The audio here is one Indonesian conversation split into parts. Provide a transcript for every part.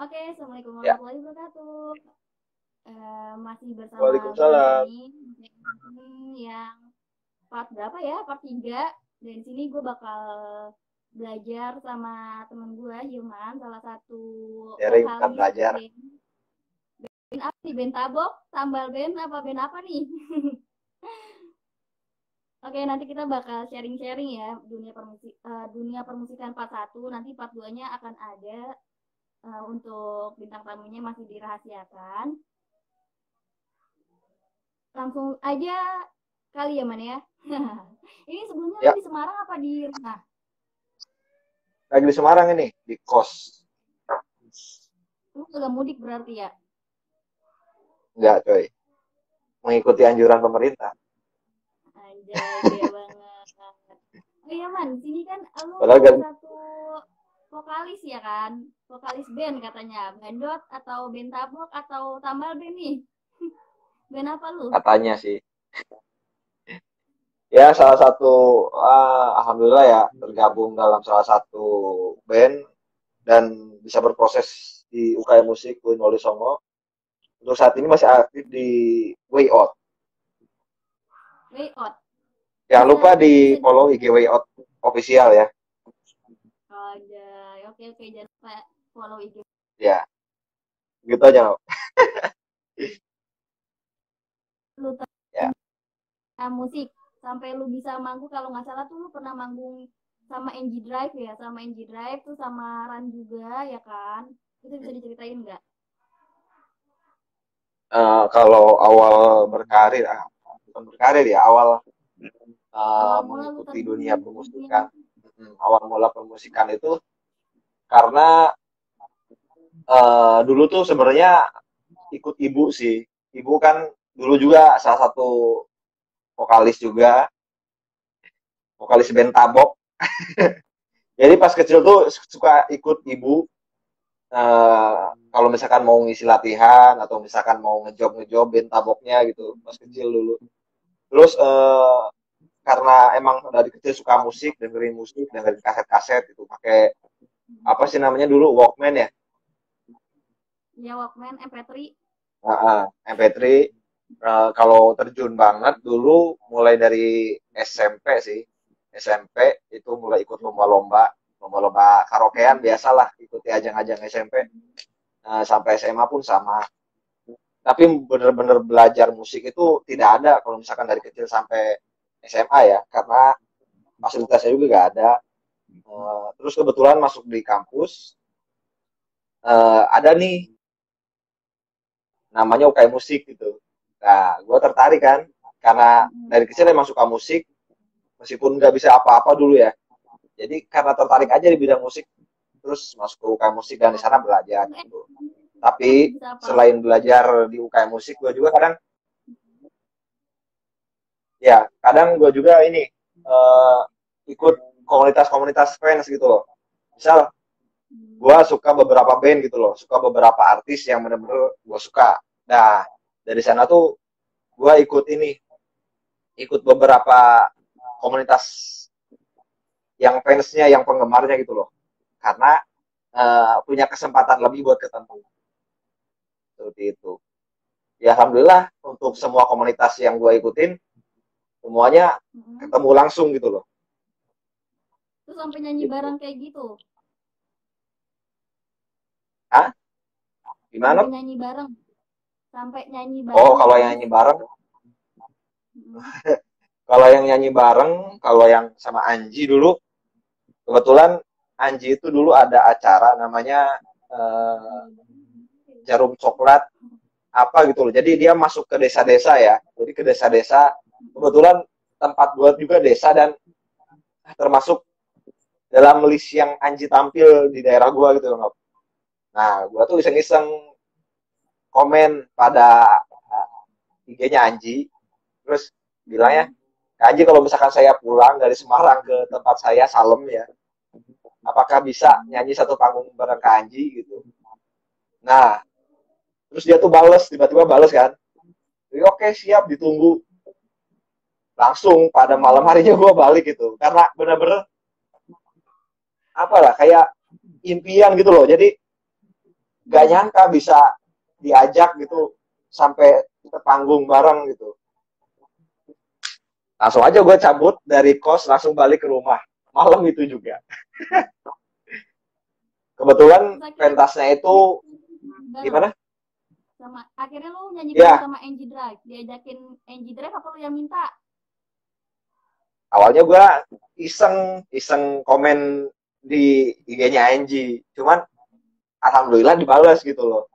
Oke, Assalamualaikum Ya, warahmatullahi wabarakatuh. Masih bersama gue di waalaikumsalam. sini yang part berapa ya? Part 3. Dan di sini gue bakal belajar sama temen gue, Hilman, salah satu Sharing bukan vokalis belajar. band. Band apa nih? Band Tabok? Tambal band apa band apa nih? Oke, nanti kita bakal sharing-sharing ya dunia permusikan part 1. Nanti part 2-nya akan ada untuk bintang tamunya masih dirahasiakan. Langsung aja kali ya, Man ya. Ini sebelumnya lu Ya, di Semarang apa di rumah? lagi di Semarang ini, di kos. Lu udah mudik berarti ya? Enggak, coy. Mengikuti anjuran pemerintah. Anjay, gaya banget. Oh iya, Man, di sini kan lu Padahal salah kan satu vokalis ya kan? Vokalis band katanya. Bandot atau band tabok atau tambal band nih? Band apa lu? katanya sih. Ya, salah satu, alhamdulillah ya, tergabung dalam salah satu band dan bisa berproses di UKM Musik Uin Wali Songo. Untuk saat ini masih aktif di Way Out. Way Out. Jangan Bisa lupa di bisa follow IG Way Out official ya. ada. Oke oke, jangan lupa follow IG Ya, gitu aja. No. lu Ya, musik sampai lu bisa manggung. Kalau nggak salah tuh lu pernah manggung sama NG Drive ya, sama NG Drive tuh sama Ran juga ya kan, itu bisa diceritain nggak kalau awal berkarir, bukan berkarir ya, awal awal mula lu mengikuti terjun dunia di dunia permusikan. musik? Awal mula permusikan itu karena dulu tuh sebenarnya ikut ibu sih. Ibu kan dulu juga salah satu vokalis juga, vokalis band Tabok. Jadi pas kecil tuh suka ikut ibu kalau misalkan mau ngisi latihan atau misalkan mau ngejob band Taboknya gitu pas kecil dulu. Terus karena emang dari kecil suka musik, dengerin kaset-kaset itu pakai apa sih namanya dulu Walkman ya. Ya Walkman MP3. MP3 kalau terjun banget dulu mulai dari SMP sih. SMP itu mulai ikut lomba-lomba karaokean biasalah ikuti ajang-ajang SMP. Sampai SMA pun sama. Tapi bener-bener belajar musik itu tidak ada kalau misalkan dari kecil sampai SMA ya, karena fasilitasnya juga gak ada. Terus kebetulan masuk di kampus, ada nih namanya UKM musik gitu. Nah, gue tertarik kan, karena dari kecil emang suka musik, meskipun nggak bisa apa-apa dulu ya. Jadi karena tertarik aja di bidang musik, terus masuk ke UKM musik dan di sana belajar gitu. Tapi Tapi bisa apa-apa. selain belajar di UKM musik, gue juga kadang gue juga ini uh, ikut komunitas-komunitas fans gitu loh. Misal gue suka beberapa band gitu loh, suka beberapa artis yang bener-bener gue suka. Nah, dari sana tuh gue ikut beberapa komunitas yang fansnya, yang penggemarnya gitu loh. Karena punya kesempatan lebih buat ketemu. Seperti itu. Ya alhamdulillah untuk semua komunitas yang gue ikutin, semuanya ketemu langsung gitu loh. Terus sampai nyanyi Gitu. bareng kayak gitu, Hah? sampai Gimana? nyanyi bareng sampai nyanyi Oh, bareng kalau yang habis. nyanyi bareng, kalau yang sama Anji dulu, kebetulan Anji itu dulu ada acara namanya Jarum Coklat apa gitu loh. Jadi dia masuk ke desa-desa ya. Jadi ke desa-desa, kebetulan tempat buat juga desa dan termasuk dalam list yang Anji tampil di daerah gua gitu loh. Nah, gua tuh iseng-iseng komen pada IG-nya Anji, terus bilangnya, Kak Anji kalau misalkan saya pulang dari Semarang ke tempat saya Salem ya, apakah bisa nyanyi satu panggung bareng Kak Anji gitu. Nah, terus dia tuh bales, tiba-tiba bales kan. Jadi oke siap ditunggu. Langsung pada malam harinya gue balik gitu. Karena bener-bener apalah kayak impian gitu loh. Jadi Gak nyangka bisa diajak gitu sampai ke panggung bareng gitu. Langsung aja gue cabut dari kos langsung balik ke rumah malam itu juga. Kebetulan Terus akhirnya pentasnya itu bareng gimana sama, akhirnya lu nyanyi bareng ya, sama Angie Drive, diajakin Angie Drive apa lu yang minta? awalnya gue iseng iseng komen di IG-nya Angie, cuman alhamdulillah dibalas gitu loh,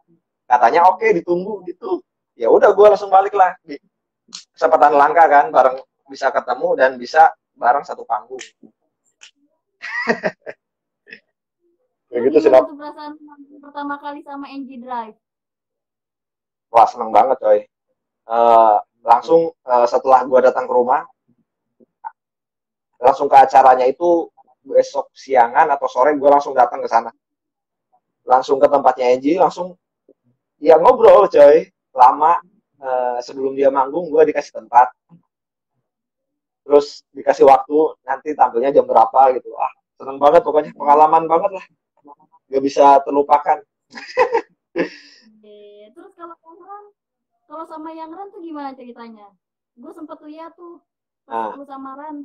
katanya oke ditunggu gitu. Ya udah gue langsung balik lah, di kesempatan langka kan bareng, bisa ketemu dan bisa bareng satu panggung kayak Terus gitu sih gimana Nop. tuh perasaan pertama kali sama Angie Drive? Wah seneng banget coy. Langsung setelah gue datang ke rumah langsung ke acaranya itu, besok siangan atau sore gue langsung datang ke sana, langsung ke tempatnya Angie, langsung ya ngobrol coy lama. Sebelum dia manggung gue dikasih tempat, terus dikasih waktu nanti tampilnya jam berapa gitu. Ah seneng banget pokoknya, pengalaman banget lah, gak bisa terlupakan. Terus kalau sama yang Ran tuh gimana ceritanya? Gue sempet lihat tuh pas Nah, lu sama Ran.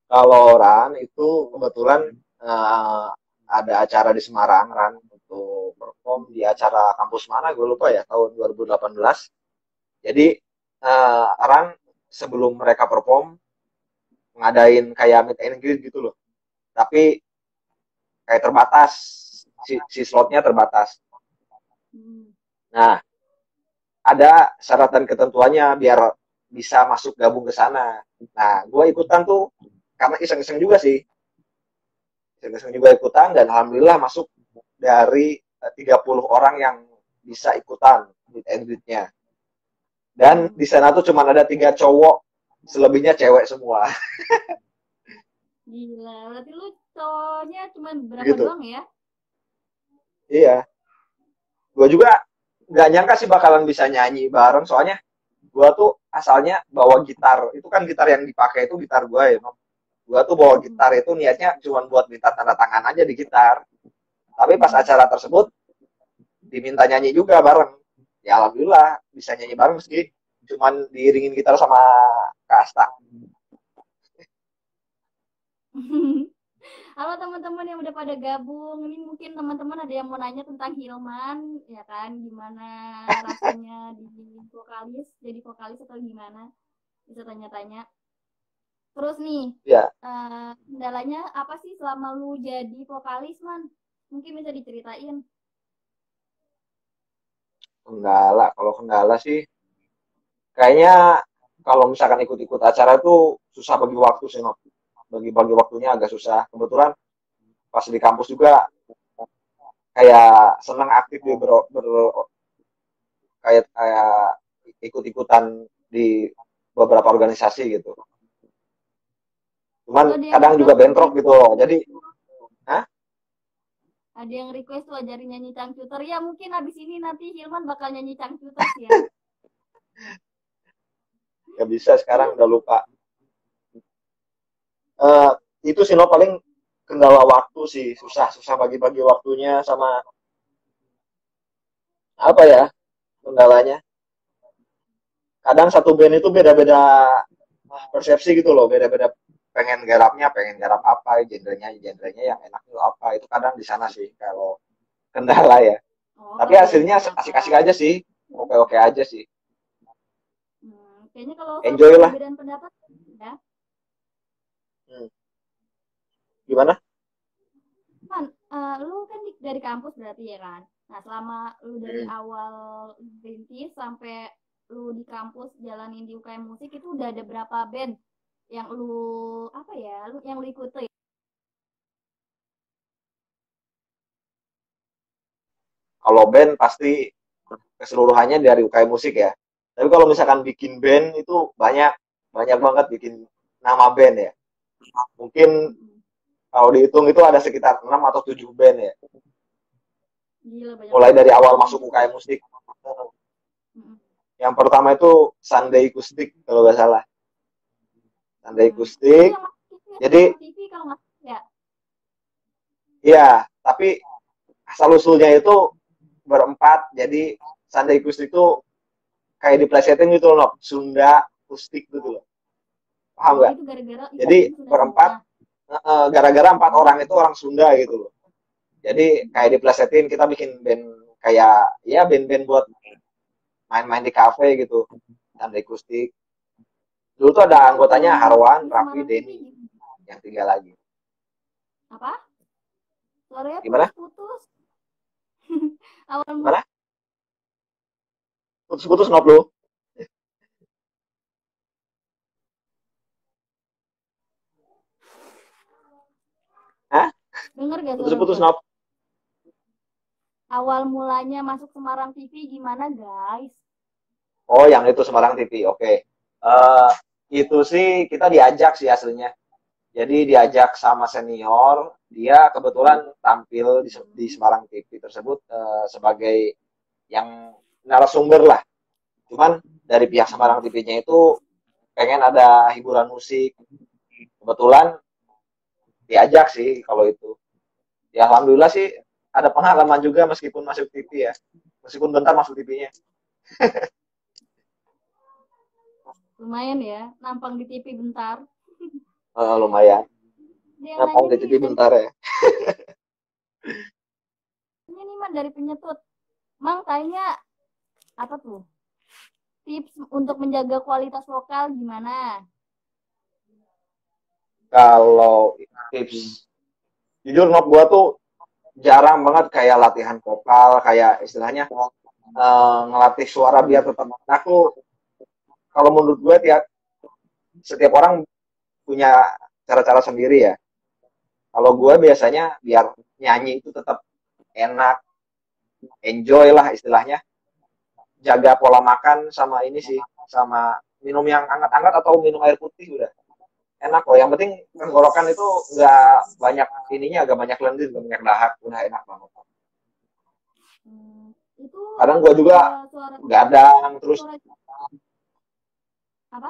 kalau Ran itu kebetulan uh, ada acara di Semarang, Ran untuk perform di acara kampus mana gue lupa ya, tahun 2018. Jadi Ran sebelum mereka perform ngadain kayak meet and greet gitu loh, tapi kayak terbatas, si slotnya terbatas. Hmm. Nah, ada syarat dan ketentuannya biar bisa masuk gabung ke sana. Nah, gue ikutan tuh karena iseng-iseng juga sih, iseng-iseng juga ikutan, dan alhamdulillah masuk dari 30 orang yang bisa ikutan meet and greet-nya. Dan Hmm. di sana tuh cuma ada 3 cowok, selebihnya cewek semua. Gila, berarti lu cowoknya cuma berapa Gitu. doang ya? Iya. Gue juga nggak nyangka sih bakalan bisa nyanyi bareng, soalnya gue tuh asalnya bawa gitar. Itu kan gitar yang dipakai itu gitar gue ya. Gue tuh bawa Hmm. gitar itu niatnya cuma buat minta tanda tangan aja di gitar. Tapi pas Hmm. acara tersebut diminta nyanyi juga bareng. Ya alhamdulillah bisa nyanyi bareng sih. Cuman diiringin gitar sama Kasta. Halo teman-teman yang udah pada gabung. Ini mungkin teman-teman ada yang mau nanya tentang Hilman, ya kan? Gimana rasanya jadi vokalis atau gimana? Bisa tanya-tanya. Terus nih, Ya, kendalanya apa sih selama lu jadi vokalis, Man? Mungkin bisa diceritain. kendala. Kalau kendala sih kayaknya kalau misalkan ikut-ikut acara itu susah bagi waktu sih, no. Bagi-bagi waktunya agak susah. Kebetulan pas di kampus juga kayak senang aktif di kayak kayak ikut-ikutan di beberapa organisasi gitu. Cuman Tuh ada yang kadang juga request bentrok ajarin gitu loh. Jadi, hah? ada yang request tuh ajarin nyanyi cangcuter. Ya mungkin abis ini nanti Hilman bakal nyanyi cangcuter sih ya. Gak bisa sekarang udah lupa. Eh itu sih no, paling kendala waktu sih, susah bagi-bagi waktunya, sama apa ya kendalanya. Kadang satu band itu beda-beda persepsi gitu loh, beda-beda pengen garap apa, genrenya yang enak itu apa, itu kadang di sana sih kalau kendala ya. Oh, Tapi kalau beda hasilnya asik-asik pendapat. aja sih, oke-oke aja sih, Kayaknya kalau soal enjoy lah. perbedaan pendapat ya, Hmm. Gimana. kan lu kan dari kampus berarti ya kan. Nah, selama lu dari Hmm. awal rintis sampai lu di kampus jalanin di UKM musik itu udah ada berapa band yang lu apa ya, yang lu ikuti? Kalau band pasti keseluruhannya dari UKM musik ya. Tapi kalau misalkan bikin band itu banyak, banyak banget bikin nama band ya. Mungkin kalau dihitung itu ada sekitar 6 atau 7 band ya. Gila banyak Mulai dari banget awal namanya. masuk UKM musik. Mm-mm. Yang pertama itu Sunday Acoustic kalau nggak salah. Sunday Itu Acoustic. yang masuk TV, Jadi TV kalau nggak ya. ya, tapi asal usulnya itu berempat, jadi Sunday Akustik itu kayak diplesetin gitu loh, Sunda Akustik gitu loh, paham Oh, nggak? itu gara-gara Jadi eventnya sudah semua. berempat, gara-gara 4 orang itu orang Sunda gitu loh. Jadi kayak diplesetin, kita bikin band kayak ya band-band buat main-main di kafe gitu, Sunday Akustik. Dulu tuh ada Itu anggotanya awal masuk Harwan, di Raffi, Semarang TV Denny, gimana? yang 3 lagi. Apa? Suaranya Gimana? putus-putus. Awal mulai Gimana? Putus-putus nop lu? Hah? denger gak suara Putus-putus gua? nop? Awal mulanya masuk Semarang TV gimana, guys? Oh, yang itu Semarang TV. Oke. Itu sih kita diajak sih aslinya. Jadi diajak sama senior, dia kebetulan tampil di Semarang TV tersebut sebagai yang narasumber lah. Cuman dari pihak Semarang TV-nya itu pengen ada hiburan musik. Kebetulan diajak sih kalau itu. Ya alhamdulillah sih ada pengalaman juga meskipun masuk TV ya. Meskipun bentar masuk TV-nya. Lumayan ya, nampang di TV bentar. Lumayan. Dia yang Nampang nanya di nih TV bentar ya. nih man dari penyetut. Mang tanya apa tuh? Tips untuk menjaga kualitas vokal gimana? Kalau tips, jujur nob gua tuh jarang banget kayak latihan vokal, kayak istilahnya ngelatih suara biar tetap. Aku kalau menurut gue tiap setiap orang punya cara-cara sendiri ya. Kalau gue biasanya biar nyanyi itu tetap enak, enjoy lah istilahnya. Jaga pola makan sama ini sih, sama minum yang hangat-hangat atau minum air putih udah enak kok. Yang penting tenggorokan itu nggak banyak ininya, agak banyak lendir, nggak banyak dahak, udah enak banget. Itu Kadang gue juga suara gadang terus. suara apa?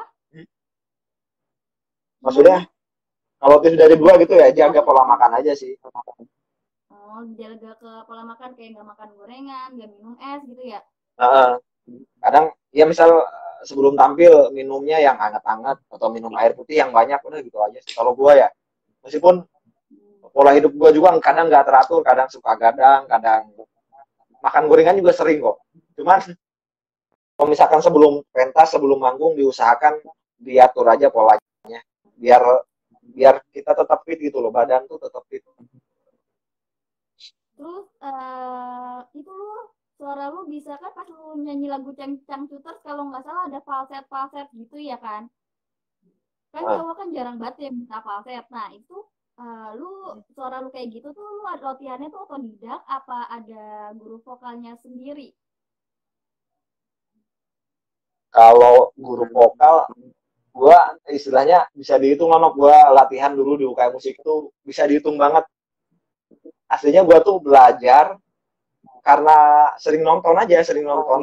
Maksudnya Gimana? kalau tips dari gue gitu ya, jaga Maksud pola makan aja sih. oh, jaga ke pola makan kayak nggak makan gorengan, nggak minum es gitu ya. Uh, Kadang ya misal sebelum tampil minumnya yang hangat-hangat atau minum air putih yang banyak, udah gitu aja sih kalau gue ya. Meskipun pola hidup gue juga kadang nggak teratur, kadang suka gadang, kadang makan gorengan juga sering kok. Cuman kalau misalkan sebelum pentas, sebelum manggung diusahakan diatur aja polanya biar biar kita tetap fit gitu loh, badan tuh tetap fit. Terus itu lu suara lu bisa kan pas lu nyanyi lagu Cang Cuters kalau nggak salah ada falset gitu ya kan? Kan Nah, cowok kan jarang banget ya minta falset. Nah itu lu suara lu kayak gitu tuh lu latihannya tuh otodidak apa ada guru vokalnya sendiri? kalau guru vokal gue istilahnya bisa dihitung loh, gue latihan dulu di UKM musik tuh bisa dihitung banget. Aslinya gue tuh belajar karena sering nonton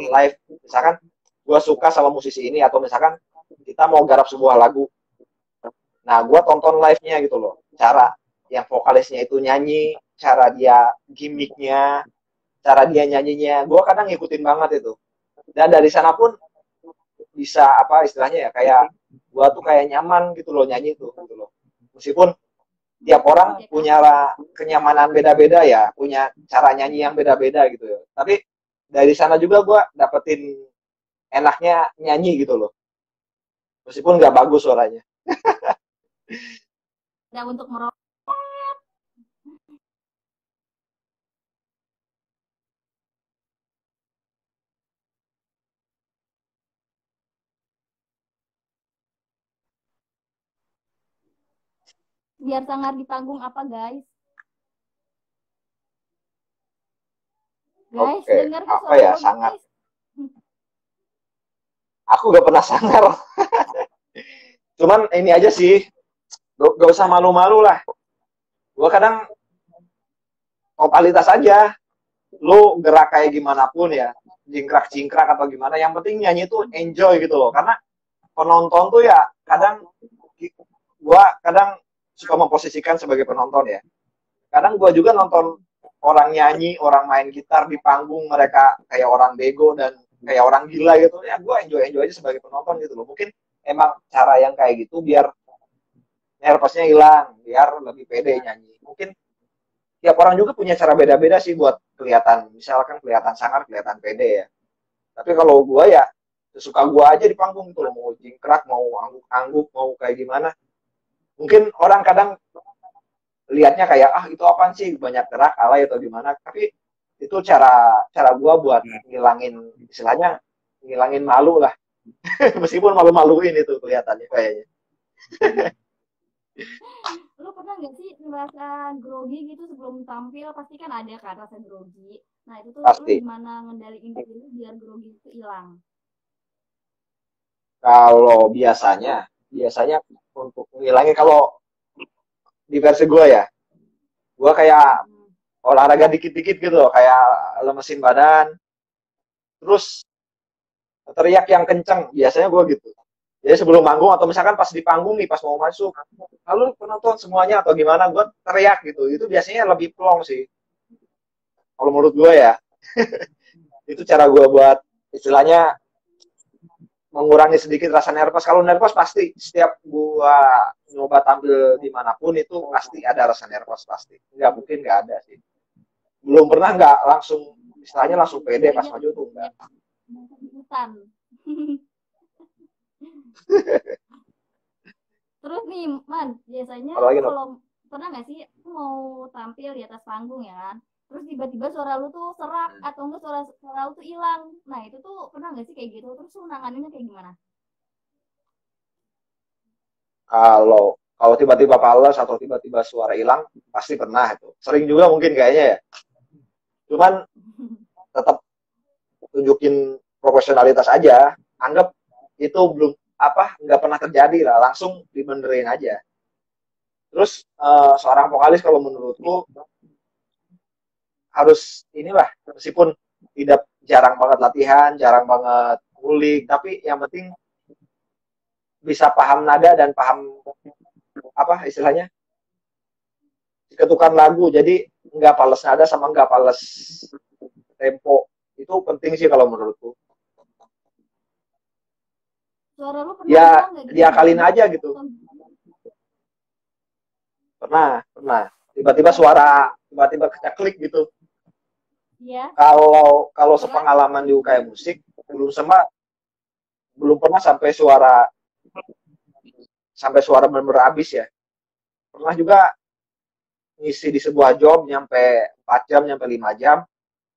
live. Misalkan gue suka sama musisi ini atau misalkan kita mau garap sebuah lagu. Nah, gue tonton live-nya gitu loh. Cara yang vokalisnya itu nyanyi, cara dia gimmicknya, cara dia nyanyinya, gue kadang ngikutin banget itu. Dan dari sana pun bisa apa istilahnya ya kayak gue tuh kayak nyaman gitu loh nyanyi tuh gitu loh. Meskipun tiap orang Ya kan? punya kenyamanan beda-beda ya, punya cara nyanyi yang beda-beda gitu ya. Tapi dari sana juga gue dapetin enaknya nyanyi gitu loh. Meskipun nggak bagus suaranya. Nah untuk merokok biar sangar di panggung apa guys? Guys, Oke, denger gak apa suara ya gue sangat. guys? Aku gak pernah sangar. Cuman ini aja sih, gak usah malu-malu lah. Gue kadang totalitas aja. Lu gerak kayak gimana pun ya, jingkrak-jingkrak atau gimana. Yang penting nyanyi tuh enjoy gitu loh. Karena penonton tuh ya kadang gue kadang suka memposisikan sebagai penonton ya. Kadang gue juga nonton orang nyanyi, orang main gitar di panggung, mereka kayak orang bego dan kayak orang gila gitu. Ya gue enjoy aja sebagai penonton gitu loh. Mungkin emang cara yang kayak gitu biar nervousnya hilang, biar lebih pede nyanyi. Mungkin tiap orang juga punya cara beda-beda sih buat kelihatan, misalkan kelihatan sangar, kelihatan pede ya. Tapi kalau gue ya sesuka gue aja di panggung gitu loh, mau jingkrak, mau angguk-angguk, mau kayak gimana. Mungkin orang kadang lihatnya kayak ah itu apaan sih banyak gerak alay atau gimana, tapi itu cara cara gue buat ngilangin istilahnya ngilangin malu lah. Meskipun malu-maluin itu kelihatannya kayaknya. Lu pernah nggak sih ngerasa grogi gitu sebelum tampil? Pasti kan ada kan rasa grogi. Nah itu tuh lu Pasti. gimana ngendaliin diri lu biar grogi itu hilang? Kalau biasanya untuk ngilangin, kalau di versi gue ya, gue kayak Hmm. olahraga dikit-dikit gitu loh, kayak lemesin badan, terus teriak yang kenceng, biasanya gue gitu. Jadi sebelum manggung atau misalkan pas di panggung nih, pas mau masuk, lalu penonton semuanya atau gimana, gue teriak gitu. Itu biasanya lebih plong sih, kalau menurut gue ya. Itu cara gue buat istilahnya mengurangi sedikit rasa nervous. Kalau nervous pasti setiap gue nyoba tampil dimanapun itu pasti ada rasa nervous pasti. Nggak mungkin nggak ada sih. Belum pernah nggak langsung istilahnya langsung pede pas Keringat maju tuh enggak. hutan. Terus nih, Man, biasanya lu Apalagi no. kalau pernah nggak sih lu mau tampil di atas panggung ya kan? Terus tiba-tiba suara lu tuh serak atau enggak suara suara lu tuh hilang. Nah, itu tuh pernah nggak sih kayak gitu? Terus lu nanganinnya kayak gimana? Kalau kalau tiba-tiba fals atau tiba-tiba suara hilang pasti pernah itu. Sering juga mungkin kayaknya ya. Cuman tetap tunjukin profesionalitas aja. Anggap itu belum apa nggak pernah terjadi lah, langsung dibenerin aja. Terus seorang vokalis kalau menurutku harus inilah, meskipun tidak jarang banget latihan, jarang banget ngulik, tapi yang penting bisa paham nada dan paham apa istilahnya ketukan lagu. Jadi nggak pales nada sama nggak pales tempo, itu penting sih kalau menurutku. Suara lu pernah Ya hilang nggak gitu diakalin tiba-tiba? aja gitu. Pernah tiba-tiba suara tiba-tiba keceklik gitu. Iya, Kalau kalau pernah. sepengalaman di UKM musik belum pernah sampai suara benar-benar habis ya. Pernah juga ngisi di sebuah job nyampe 4 jam, nyampe 5 jam.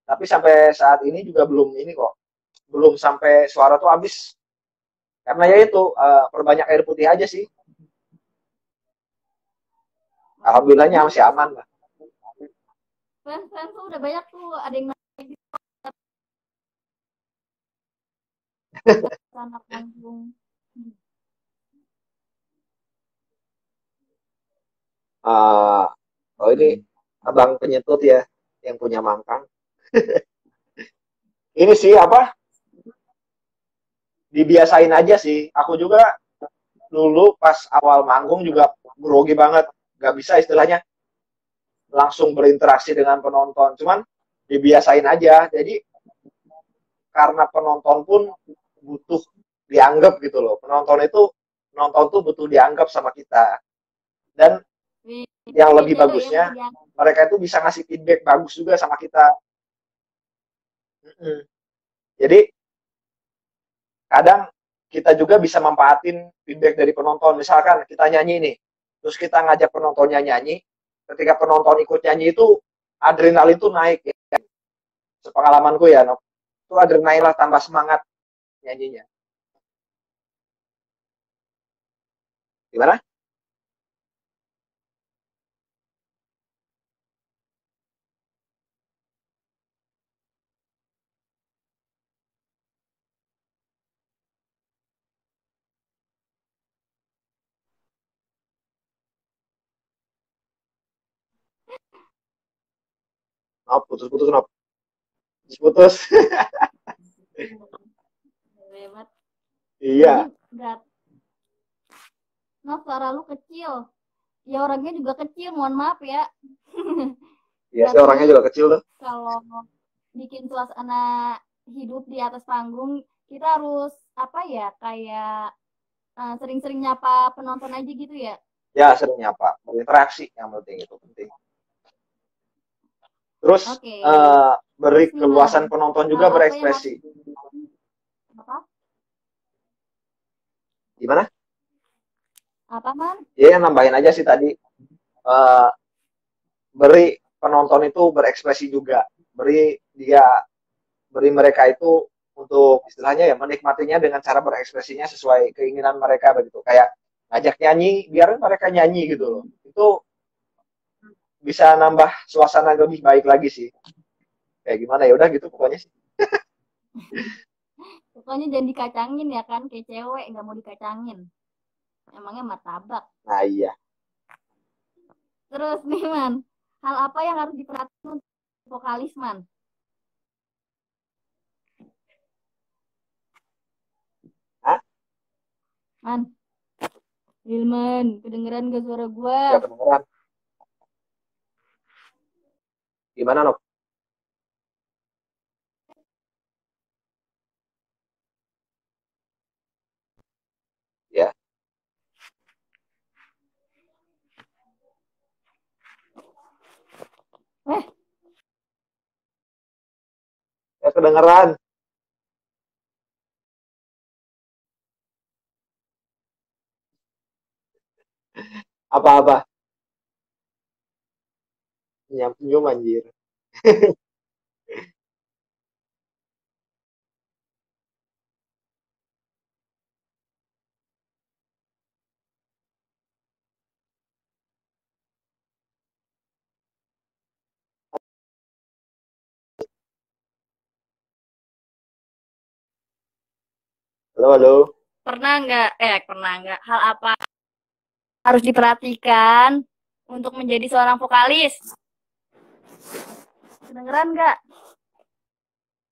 Tapi sampai saat ini juga belum ini kok. Belum sampai suara tuh habis. Karena ya itu, perbanyak air putih aja sih. Alhamdulillahnya Emang masih fans aman lah. fans tuh udah banyak tuh ada yang anak panggung. Uh, oh ini abang penyetut ya, yang punya mangkang. Ini sih apa, dibiasain aja sih. Aku juga dulu pas awal manggung juga grogi banget. Gak bisa istilahnya langsung berinteraksi dengan penonton. Cuman dibiasain aja. Jadi karena penonton pun butuh dianggap gitu loh. Penonton tuh butuh dianggap sama kita. Dan yang lebih Beda tuh ya bagusnya butuh diangkat. mereka itu bisa ngasih feedback bagus juga sama kita. Jadi kadang kita juga bisa manfaatin feedback dari penonton. Misalkan kita nyanyi nih, terus kita ngajak penontonnya nyanyi. Ketika penonton ikut nyanyi itu adrenalin tuh naik ya. Sepengalamanku ya, no. Itu adrenalin lah, tambah semangat nyanyinya. Gimana? No, putus-putus, no. Putus. Hebat. Jadi Iya. berat. Nah, suara lu kecil. Ya orangnya juga kecil, mohon maaf ya. Iya sih, orangnya juga kecil tuh. Kalau bikin suasana hidup di atas panggung, kita harus apa ya, kayak sering-sering nyapa penonton aja gitu ya. Ya, sering nyapa, berinteraksi yang penting, itu penting. Terus Oke. beri Terus nih Man, keluasan penonton hal juga apa yang harus berekspresi. apa? Gimana? Apa Man? Ya, nambahin aja sih tadi. Eh, beri penonton itu berekspresi juga. Beri mereka itu untuk istilahnya ya menikmatinya dengan cara berekspresinya sesuai keinginan mereka begitu. Kayak ngajak nyanyi, biarin mereka nyanyi gitu loh. Itu bisa nambah suasana lebih baik lagi sih. Kayak gimana ya udah gitu pokoknya sih. Pokoknya jangan dikacangin ya kan, kayak cewek nggak mau dikacangin. Emangnya martabak. Nah iya. Terus nih Man, hal apa yang harus diperhatikan untuk vokalis Man? Hah? Man, Hilman, kedengeran gak suara gua? Ya kedengeran. Gimana Nok? Ya. Eh, Ya kedengeran. Apa-apa? Senyum anjir. Halo, halo. pernah nggak hal apa harus diperhatikan untuk menjadi seorang vokalis? Kedengeran nggak?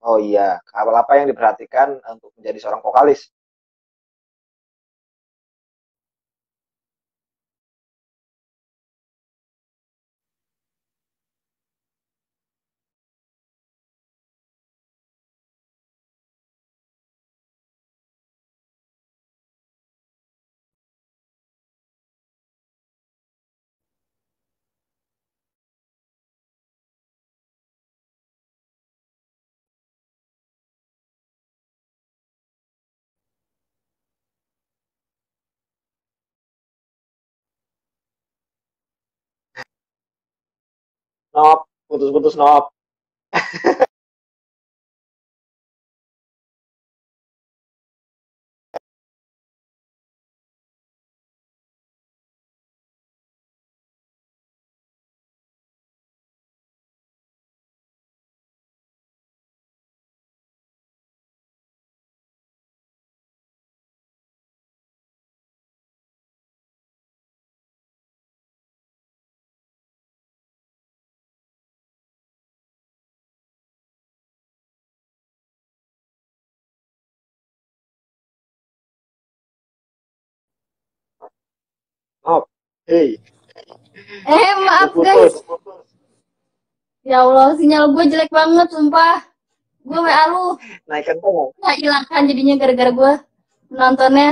Oh iya, hal apa yang diperhatikan untuk menjadi seorang vokalis? Nop, putus-putus Nop. Nop. Hei, Maaf guys. putus. Ya Allah, sinyal gue jelek banget, sumpah. Gue WA lu Naikkan tengah. nggak hilang kan jadinya gara-gara gue nontonnya.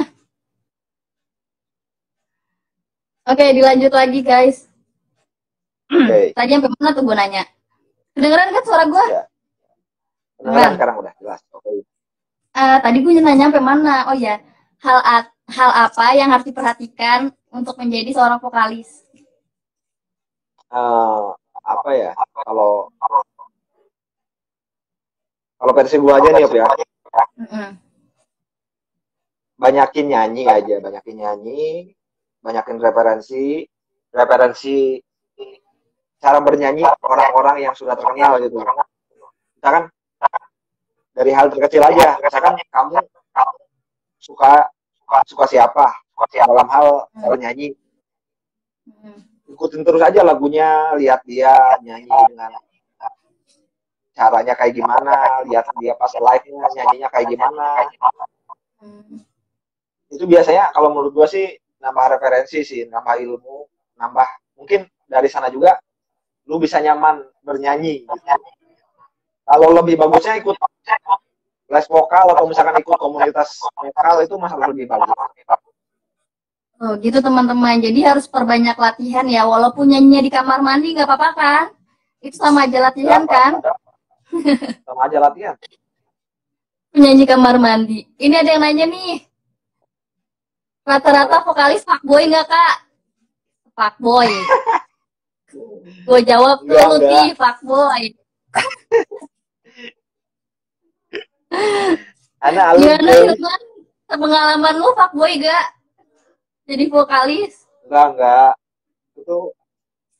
Oke, dilanjut lagi guys. Oke. Tadi sampai mana tuh gue nanya? Kedengeran kan suara gue? Ya, kedengeran sekarang udah jelas. Oke. Tadi gue nanya sampai mana? Oh ya, hal apa yang harus diperhatikan untuk menjadi seorang vokalis? Eh, apa ya? Kalau kalau versi gua aja nih, Op, ya. Mm-mm. Banyakin nyanyi aja, banyakin nyanyi, banyakin referensi, referensi cara bernyanyi orang-orang yang sudah terkenal gitu. Misalkan dari hal terkecil aja, misalkan kamu suka suka siapa dalam hal bernyanyi, Mm-mm. ikutin terus aja lagunya, lihat dia nyanyi dengan caranya kayak gimana, lihat dia pas live-nya nyanyinya kayak gimana. Mm. Itu biasanya kalau menurut gua sih nambah referensi sih, nambah ilmu, nambah mungkin dari sana juga lu bisa nyaman bernyanyi gitu. Kalau lebih bagusnya ikut les vokal atau misalkan ikut komunitas vokal itu masalah lebih bagus. Oh gitu teman-teman. Jadi harus perbanyak latihan ya. Walaupun nyanyinya di kamar mandi nggak apa-apa kan? Itu sama aja latihan Berapa? kan? Sama aja latihan. Penyanyi kamar mandi. Ini ada yang nanya nih. Rata-rata vokalis fuckboy nggak kak? Fuckboy. Gue jawab tuh Lutfi, fuckboy. Ana Gimana Hilman? Pengalaman lu fuckboy gak? Jadi vokalis? Enggak. Itu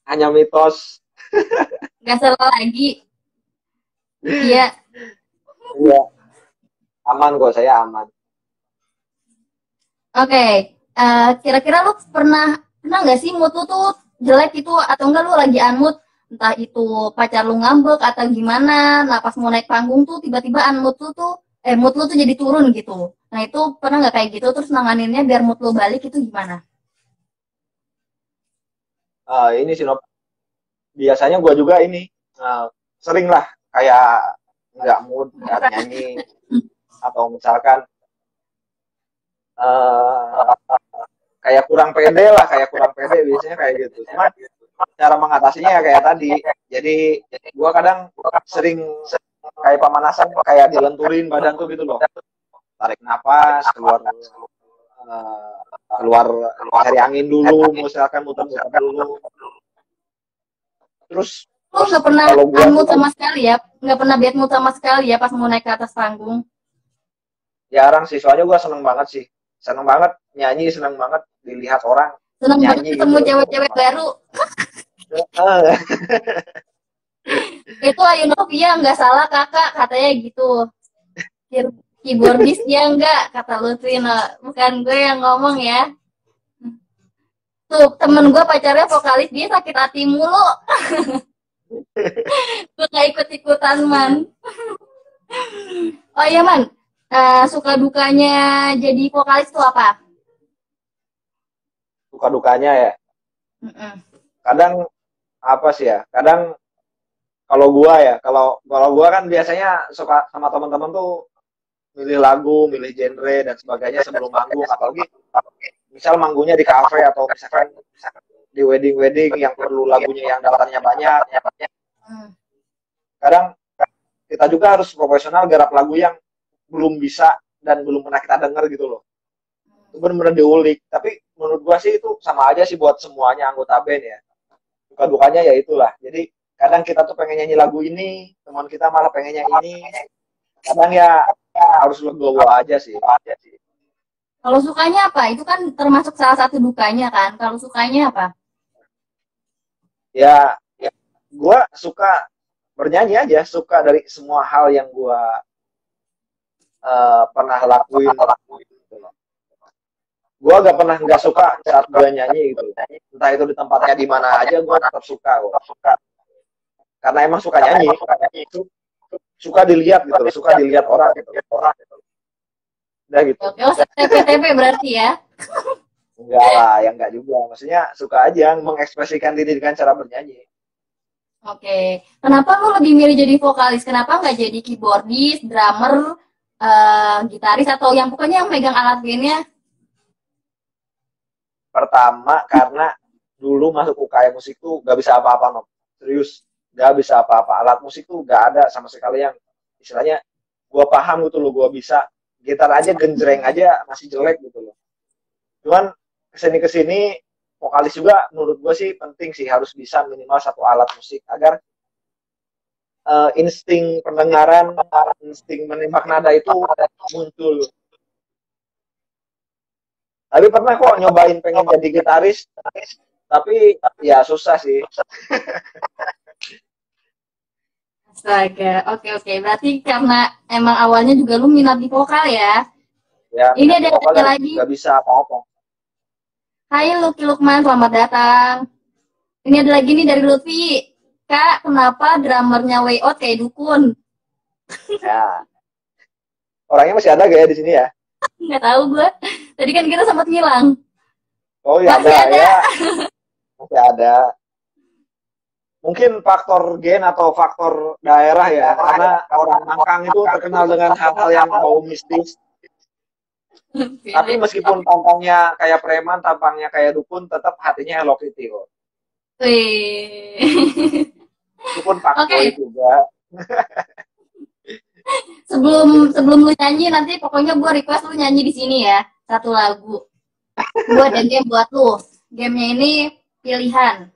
hanya mitos. Gak salah lagi. Iya. Iya. Aman kok, saya aman. Oke. Kira-kira lu pernah nggak sih mood lu tuh jelek itu atau enggak lu lagi unmood? Entah itu pacar lu ngambek atau gimana. Nah pas mau naik panggung tuh tiba-tiba mood lu tuh jadi turun gitu. Nah itu pernah nggak kayak gitu? Terus nanganinnya biar mood lu balik itu gimana? Ini sih biasanya gue juga ini sering lah kayak nggak mood nggak nyanyi atau misalkan kayak kurang pede biasanya kayak gitu. Cuma cara mengatasinya ya kayak tadi. Jadi gue kadang sering kayak pemanasan kayak dilenturin badan tuh gitu loh. Tarik napas, keluar cari angin dulu, misalkan muter-muter dulu. Terus Lu nggak pernah mood sama sekali ya? Nggak pernah bad mood sama sekali ya pas mau naik ke atas panggung? Jarang sih, soalnya gue seneng banget sih. Seneng banget nyanyi, seneng banget dilihat orang seneng nyanyi. Banget ketemu gitu, cewek-cewek baru. Itu Ayu Novia nggak salah kakak, katanya gitu. Keyboardis dia enggak, kata Lutrina. Bukan gue yang ngomong ya. Tuh, temen gue pacarnya vokalis, dia sakit hati mulu. Gue gak ikut-ikutan, Man. Oh iya, Man. Suka dukanya jadi vokalis tuh apa? Suka dukanya ya? Kadang, apa sih ya? Kadang, kalau gua kan biasanya suka sama teman-teman tuh milih lagu, milih genre dan sebagainya sebelum manggung, apalagi misal manggungnya di kafe atau misalkan di wedding yang perlu lagunya yang daftarnya banyak. Kadang kita juga harus profesional garap lagu yang belum bisa dan belum pernah kita dengar gitu loh. Itu benar-benar diulik. Tapi menurut gua sih itu sama aja sih buat semuanya anggota band ya. Suka dukanya ya itulah. Jadi kadang kita tuh pengen nyanyi lagu ini, teman kita malah pengennya ini. Kadang ya harus legowo aja sih. Kalau sukanya apa? Itu kan termasuk salah satu dukanya kan. Kalau sukanya apa? Ya gue suka bernyanyi aja, suka dari semua hal yang gue pernah lakuin. Gue gak pernah nggak suka saat gue nyanyi gitu. Entah itu di tempatnya di mana aja, gue tetap suka. Karena emang suka nyanyi. Suka dilihat gitu, suka dilihat orang gitu. Udah gitu. Oh, TP berarti ya? Enggak lah, yang enggak juga. Maksudnya suka aja mengekspresikan diri dengan cara bernyanyi. Oke. Kenapa lu lebih milih jadi vokalis? Kenapa nggak jadi keyboardis, drummer, gitaris, atau yang pokoknya yang megang alat bandnya? Pertama, karena dulu masuk UKM musik tuh gak bisa apa-apa, no. Serius, gak bisa apa-apa. Alat musik tuh gak ada sama sekali yang istilahnya gue paham gitu loh, gue bisa. Gitar aja genjreng aja masih jelek gitu loh. Cuman kesini vokalis juga menurut gue sih penting sih, harus bisa minimal satu alat musik agar insting pendengaran, insting menembak nada itu muncul. Tapi pernah kok nyobain pengen jadi gitaris, tapi ya susah sih. Astaga, oke. Berarti karena emang awalnya juga lu minat di vokal ya? Ya, ini ada lagi. Gak bisa apa-apa. Hai Lucky Lukman, selamat datang. Ini ada lagi nih dari Lutfi. Kak, kenapa drummernya Way Out kayak dukun? Ya. Orangnya masih ada gak ya di sini ya? Nggak tahu gue. Tadi kan kita sempat ngilang. Oh iya, ada. Ya. Masih ada. mungkin faktor gen atau faktor daerah ya, karena orang Mangkang itu terkenal dengan hal-hal yang bau mistis. Tapi meskipun tampangnya kayak preman, tampangnya kayak dukun, tetap hatinya Hello Kitty kok. Wih. Meskipun Oke, fuckboy juga. sebelum sebelum lu nyanyi nanti pokoknya gue request lu nyanyi di sini ya satu lagu. Gue ada game buat lu. Gamenya ini pilihan.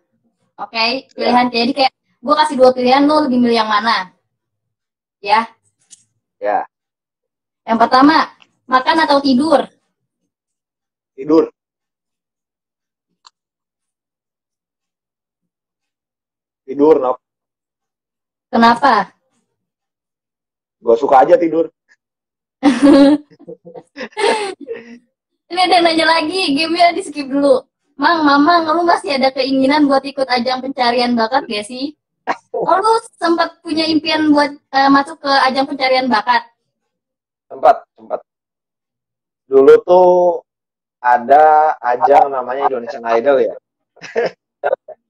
Oke, pilihan. Ya, Jadi kayak gue kasih dua pilihan, lu lebih milih yang mana? Ya. ya, Yang pertama, makan atau tidur? tidur. Tidur, no. Kenapa? Gue suka aja tidur. Ini ada yang nanya lagi, gamenya di skip dulu. Mang, Mamang, lu masih ada keinginan buat ikut ajang pencarian bakat gak sih? Oh, lu sempat punya impian buat masuk ke ajang pencarian bakat? Sempat. Dulu tuh ada ajang namanya Indonesian Idol ya.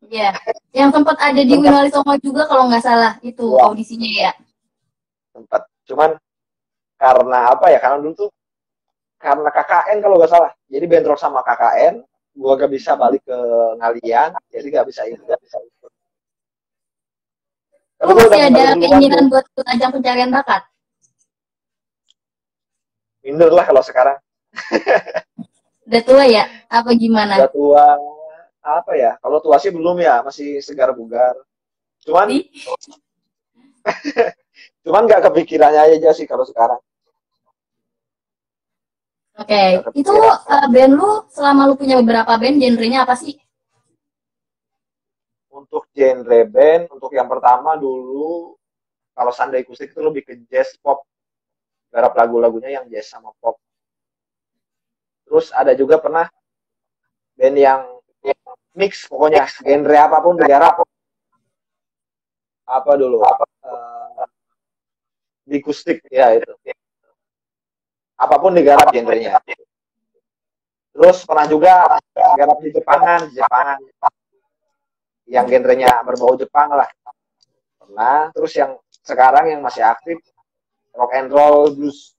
Iya. Yang sempat ada di Sempat, Winali Songo juga kalau nggak salah itu wah, audisinya ya. sempat. Cuman karena apa ya? Karena dulu tuh karena KKN kalau nggak salah. Jadi bentrok sama KKN, gua gak bisa balik ke ngalian, jadi gak bisa ikut. Tapi Lu gua udah masih ada minder duluan tuh. keinginan buat ikut ajang pencarian bakat? Minder lah kalau sekarang. Udah tua ya? Apa gimana? Udah tua, apa ya? Kalau tua sih belum ya, masih segar bugar. Cuman, Sih? cuman nggak kepikirannya aja sih kalau sekarang. Oke. Nggak Itu kepikiran. band lu selama lu punya beberapa band genrenya apa sih? Untuk genre band, untuk yang pertama dulu, kalau Sunday Acoustic itu lebih ke jazz pop. Garap lagu-lagunya yang jazz sama pop. Terus ada juga pernah band yang mix, pokoknya genre apapun digarap. Apa dulu? Di akustik ya itu. Apapun digarap genrenya. Terus pernah juga garap di Jepangan yang genrenya berbau Jepang lah. Pernah. Terus yang sekarang yang masih aktif rock and roll, blues.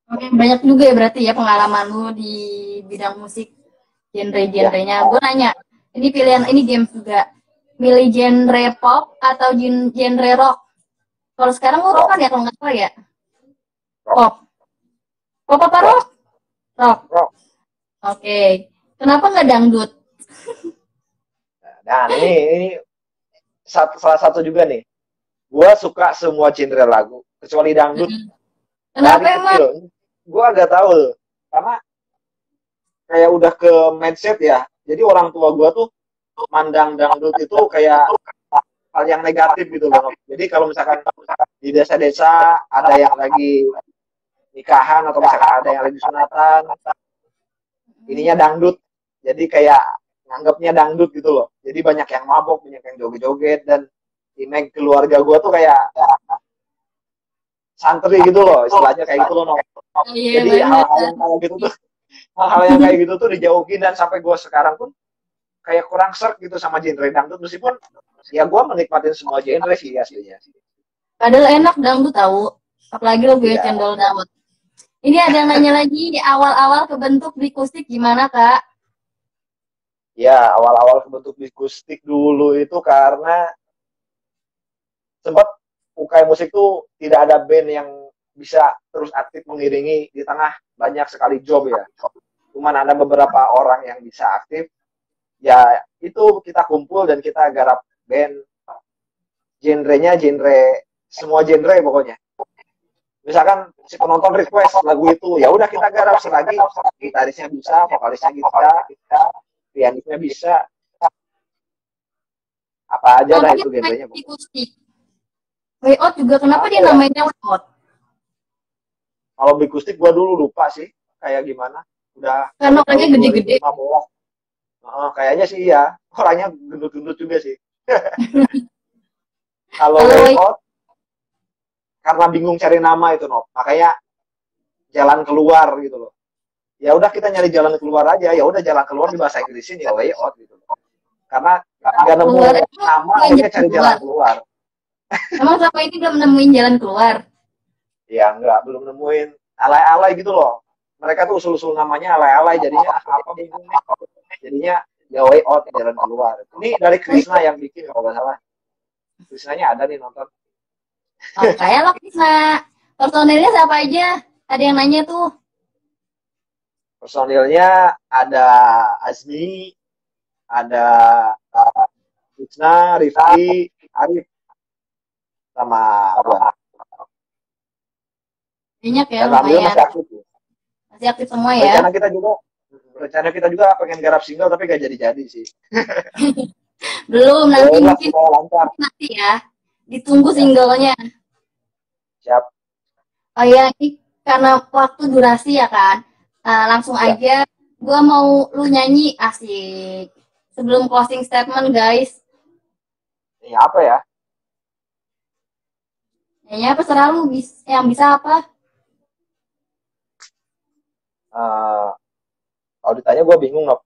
Oke, banyak juga ya berarti ya pengalaman lu di bidang musik Ya, genre-genrenya. Gue nanya, ini pilihan ini game juga. Milih genre pop atau genre rock? Kalau sekarang lu rock rock, kan ya kalau nggak salah ya? rock, Pop. Pop apa rock, rock? Rock. rock. Oke. Kenapa nggak dangdut? Nah, ini salah satu juga nih. Gua suka semua genre lagu, kecuali dangdut. Kenapa Dari emang? kecil, gua agak tahu loh. Karena kayak udah ke mindset ya. Jadi orang tua gua tuh mandang dangdut itu kayak hal yang negatif gitu loh. Jadi kalau misalkan di desa-desa ada yang lagi nikahan atau misalkan ada yang lagi sunatan, ininya dangdut. Jadi kayak nganggapnya dangdut gitu loh. Jadi banyak yang mabok, banyak yang joget-joget dan image keluarga gua tuh kayak santri gitu loh, istilahnya kayak gitu loh. No. Oh, iya Jadi banget. hal-hal yang kayak gitu tuh, hal-hal yang kayak gitu tuh dijauhin dan sampai gua sekarang pun kayak kurang serk gitu sama genre dangdut meskipun ya gua menikmatin semua genre sih aslinya. Padahal enak dangdut tahu. Apalagi lo gue Iya. cendol dawet. Ini ada yang nanya lagi, di awal-awal kebentuk di Kustik gimana, Kak? Ya, awal-awal kebentuk akustik dulu itu karena sempat UKM musik tuh tidak ada band yang bisa terus aktif mengiringi di tengah banyak sekali job ya. Cuman ada beberapa orang yang bisa aktif. Ya, itu kita kumpul dan kita garap band. Genrenya genre semua genre pokoknya. Misalkan si penonton request lagu itu, ya udah kita garap selagi gitarisnya bisa, vokalisnya bisa, pianisnya bisa, apa aja Kenapa dah dia itu namanya genrenya. di Kustik? Way Out juga kenapa Apa dia ya? namanya Way Out? Kalau bikustik gua dulu lupa sih kayak gimana. Udah Karena dari orangnya tahun gede-gede. 2015. Kayaknya sih iya. Orangnya gendut-gendut juga sih. Kalau Kalau Way Way Out karena bingung cari nama itu, no. Makanya jalan keluar gitu loh. Ya udah kita nyari jalan keluar aja. Ya udah jalan keluar di bahasa Inggrisin ya Way Out gitu. karena nggak nemu Keluar nama emang akhirnya cari keluar. jalan keluar. Emang selama ini belum nemuin jalan keluar. Ya nggak, belum nemuin, alay-alay gitu loh. Mereka tuh usul-usul namanya alay-alay, jadinya apa bingung nih. Jadinya ya way out, jalan keluar. Ini dari Krisna yang bikin kalau nggak salah. Krisnanya ada nih nonton. Oh, kayak lo bisa. Personilnya siapa aja? Ada yang nanya tuh. Personilnya ada Azmi, ada Krisna, Rifki, Arif, sama gua. Banyak ya, Dan alhamdulillah lumayan. masih aktif. Masih aktif semua ya. Rencana kita juga pengen garap single tapi gak jadi-jadi sih. Belum, nanti Doain lah mungkin supaya lancar. nanti ya. Ditunggu Ya, singlenya. siap. Oh ya, ini karena waktu durasi ya kan. Langsung Ya. aja. Gua mau lu nyanyi asik. Sebelum closing statement guys. Ini apa ya? Nyanyi apa serah lu. Yang bisa apa? Kalau ditanya gue bingung loh.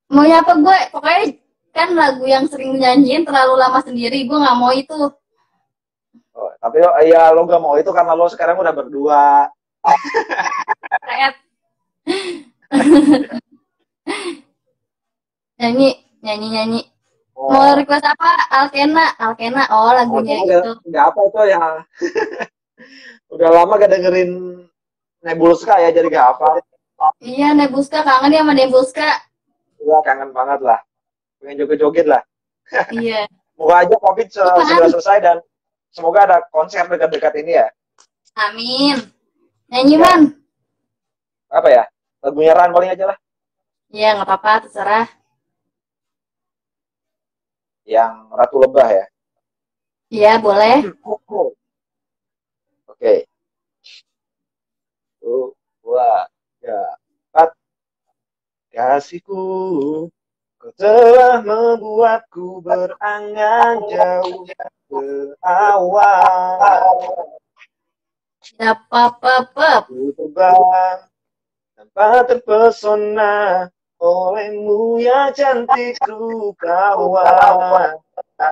Maunya apa gue? Pokoknya kan lagu yang sering nyanyiin terlalu lama sendiri. Gue nggak mau itu. Tapi ya lo gak mau itu karena lo sekarang udah berdua. Kayak nyanyi. Mau request apa? Alkena. Oh, lagunya itu. Nggak apa itu ya. Udah lama gak dengerin Nebulska ya, jadi gak apa. Iya, Nebuska kangen ya sama Nebuska. Iya, kangen banget lah. Pengen joget-joget lah. Iya. Moga aja COVID segera selesai dan semoga ada konser dekat-dekat ini ya. Amin. Nyanyi, Ya. Man. Apa ya? Lagunya Ran paling aja lah. Iya, nggak apa-apa, terserah. Yang Ratu Lebah ya. Iya, boleh. Oke. 1, 2, 3, 4. Kasihku, kau telah membuatku berangan jauh ke awal. Dapap. Ku terbang tanpa terpesona olehmu ya cantik rupawan.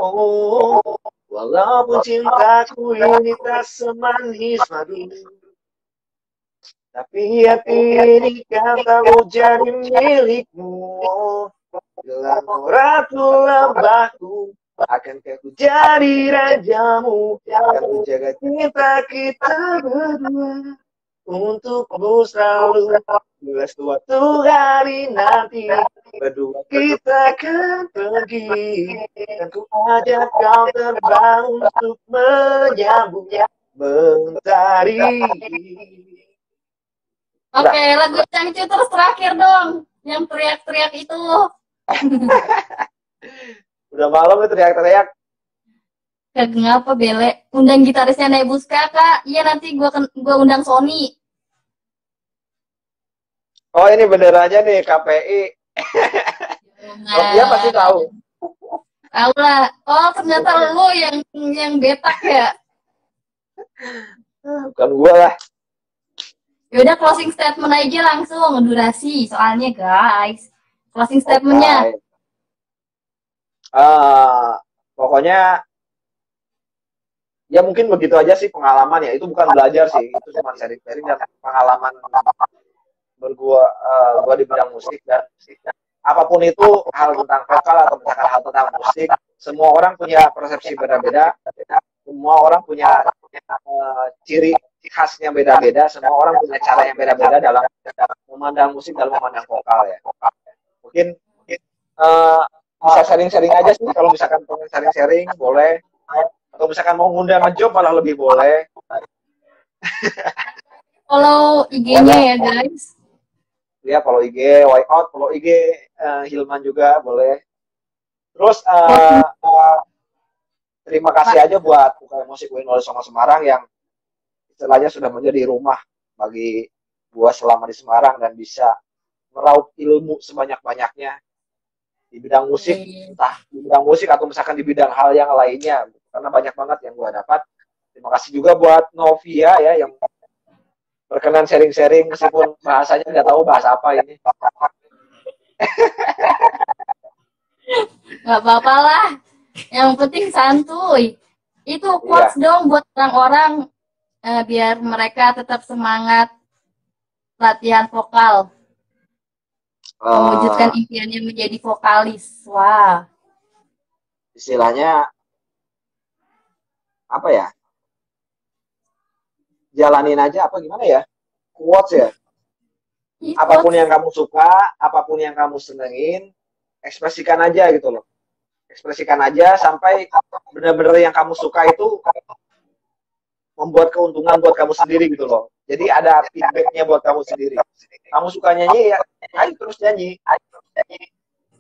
Oh, walaupun cintaku ini tak semanis madu, tapi hati ini kan tak jadi milikmu. Gelang ratu lebahku, akankah ku jadi rajamu? Akan ku jaga cinta kita berdua untukmu selalu. Bila suatu hari nanti berdua kita akan pergi, dan ku ajak kau terbang untuk menyambut mentari. Oke, lagu Cangcu terus terakhir dong. Yang teriak-teriak itu. Udah malam nih teriak-teriak. Kagak ngapa, Bele. Undang gitarisnya Nebuska, Kak. Iya, nanti gua undang Sony. Oh, ini benderanya nih KPI. Oh, dia pasti tahu. Tahu lah. Oh, ternyata lu yang betak ya. Bukan gua lah. Yaudah, closing statement aja langsung. Durasi soalnya, guys. Closing statementnya. Pokoknya ya mungkin begitu aja sih pengalaman ya. Itu bukan belajar sih. Itu cuma sharing-sharing dan pengalaman gua di bidang musik. Dan apapun itu, hal tentang vokal atau misalkan hal tentang musik, semua orang punya persepsi beda-beda. Semua orang punya ciri khasnya beda-beda. Semua orang punya cara yang beda-beda dalam memandang musik, dalam memandang vokal ya. Mungkin bisa sharing-sharing aja sih. Kalau misalkan pengen sharing-sharing boleh, atau misalkan mau ngundang ngejob malah lebih boleh. Follow IG-nya ya, guys. Ya, follow IG Whiteout, follow IG Hilman juga boleh. Terus terima kasih aja buat musik Win Wali Songo Semarang yang istilahnya sudah menjadi rumah bagi gua selama di Semarang dan bisa meraup ilmu sebanyak-banyaknya di bidang musik, entah di bidang musik atau misalkan di bidang hal yang lainnya, karena banyak banget yang gua dapat. Terima kasih juga buat Novia ya yang berkenan sharing-sharing meskipun bahasanya nggak tahu bahasa apa ini. Nggak apa-apa lah. Yang penting santuy. Itu quotes Iya. dong buat orang-orang biar mereka tetap semangat latihan vokal, mewujudkan Eh, impiannya menjadi vokalis. Wah, istilahnya apa ya? Jalanin aja apa gimana ya? Quotes ya. ini Apapun quotes. yang kamu suka, apapun yang kamu senengin, ekspresikan aja gitu loh. Ekspresikan aja sampai benar-benar yang kamu suka itu membuat keuntungan buat kamu sendiri gitu loh. Jadi ada feedbacknya buat kamu sendiri. Kamu suka nyanyi ya, ayo terus nyanyi.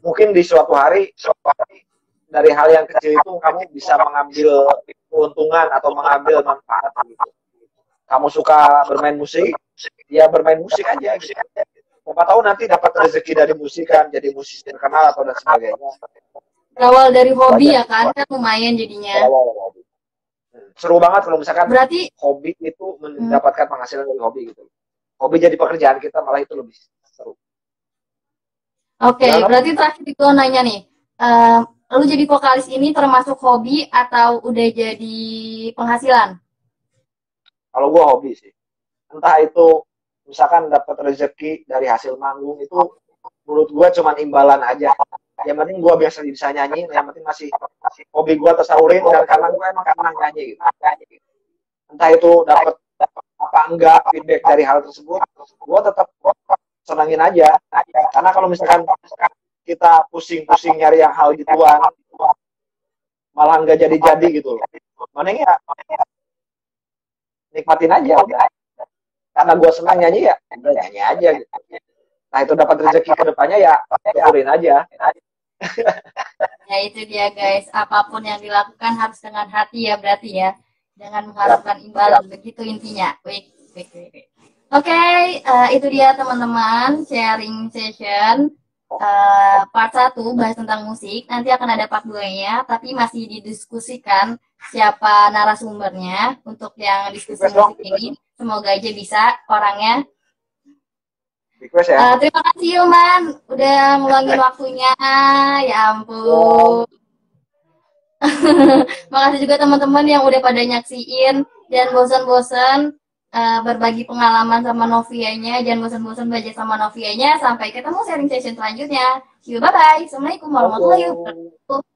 Mungkin di suatu hari dari hal yang kecil itu kamu bisa mengambil keuntungan atau mengambil manfaat gitu. Kamu suka bermain musik, ya bermain musik aja gitu. Siapa tahu nanti dapat rezeki dari musik kan, jadi musisi terkenal atau dan sebagainya. Berawal dari hobi Wajar. ya kan lumayan jadinya. Seru banget kalau misalkan Berarti, hobi itu mendapatkan penghasilan dari hobi gitu. Hobi jadi pekerjaan kita malah itu lebih seru. oke, Gimana? berarti terakhir itu nanya nih, lu jadi vokalis ini termasuk hobi atau udah jadi penghasilan? Kalau gue hobi sih. Entah itu misalkan dapat rezeki dari hasil manggung itu menurut gue cuma imbalan aja. Yang penting gue biasa bisa nyanyi, yang penting masih hobi gue tersalurin dan karena gue emang senang nyanyi gitu. Entah itu dapat apa enggak feedback dari hal tersebut, gue tetap senangin aja. Karena kalau misalkan kita pusing-pusing nyari yang hal gituan, malah nggak jadi-jadi gitu loh. Mending ya nikmatin aja udah. Karena gue senang nyanyi ya, udah nyanyi aja gitu. Nah itu dapat rezeki ke depannya ya, syukurin aja. Ya itu dia guys, apapun yang dilakukan harus dengan hati ya berarti ya. Jangan mengharapkan imbalan, begitu intinya. Wait, wait, wait, wait. Oke, itu dia teman-teman sharing session part 1 bahas tentang musik. Nanti akan ada part 2-nya, tapi masih didiskusikan siapa narasumbernya untuk yang diskusi Request dong, musik ini. Semoga aja bisa orangnya. request ya. Terima kasih Ilman, udah ngeluangin waktunya. Ya ampun. Makasih juga teman-teman yang udah pada nyaksiin. Dan bosan-bosan berbagi pengalaman sama Novianya. Jangan bosan-bosan belajar sama Novianya. Sampai ketemu sharing session selanjutnya. See you, bye-bye. Assalamualaikum warahmatullahi wabarakatuh.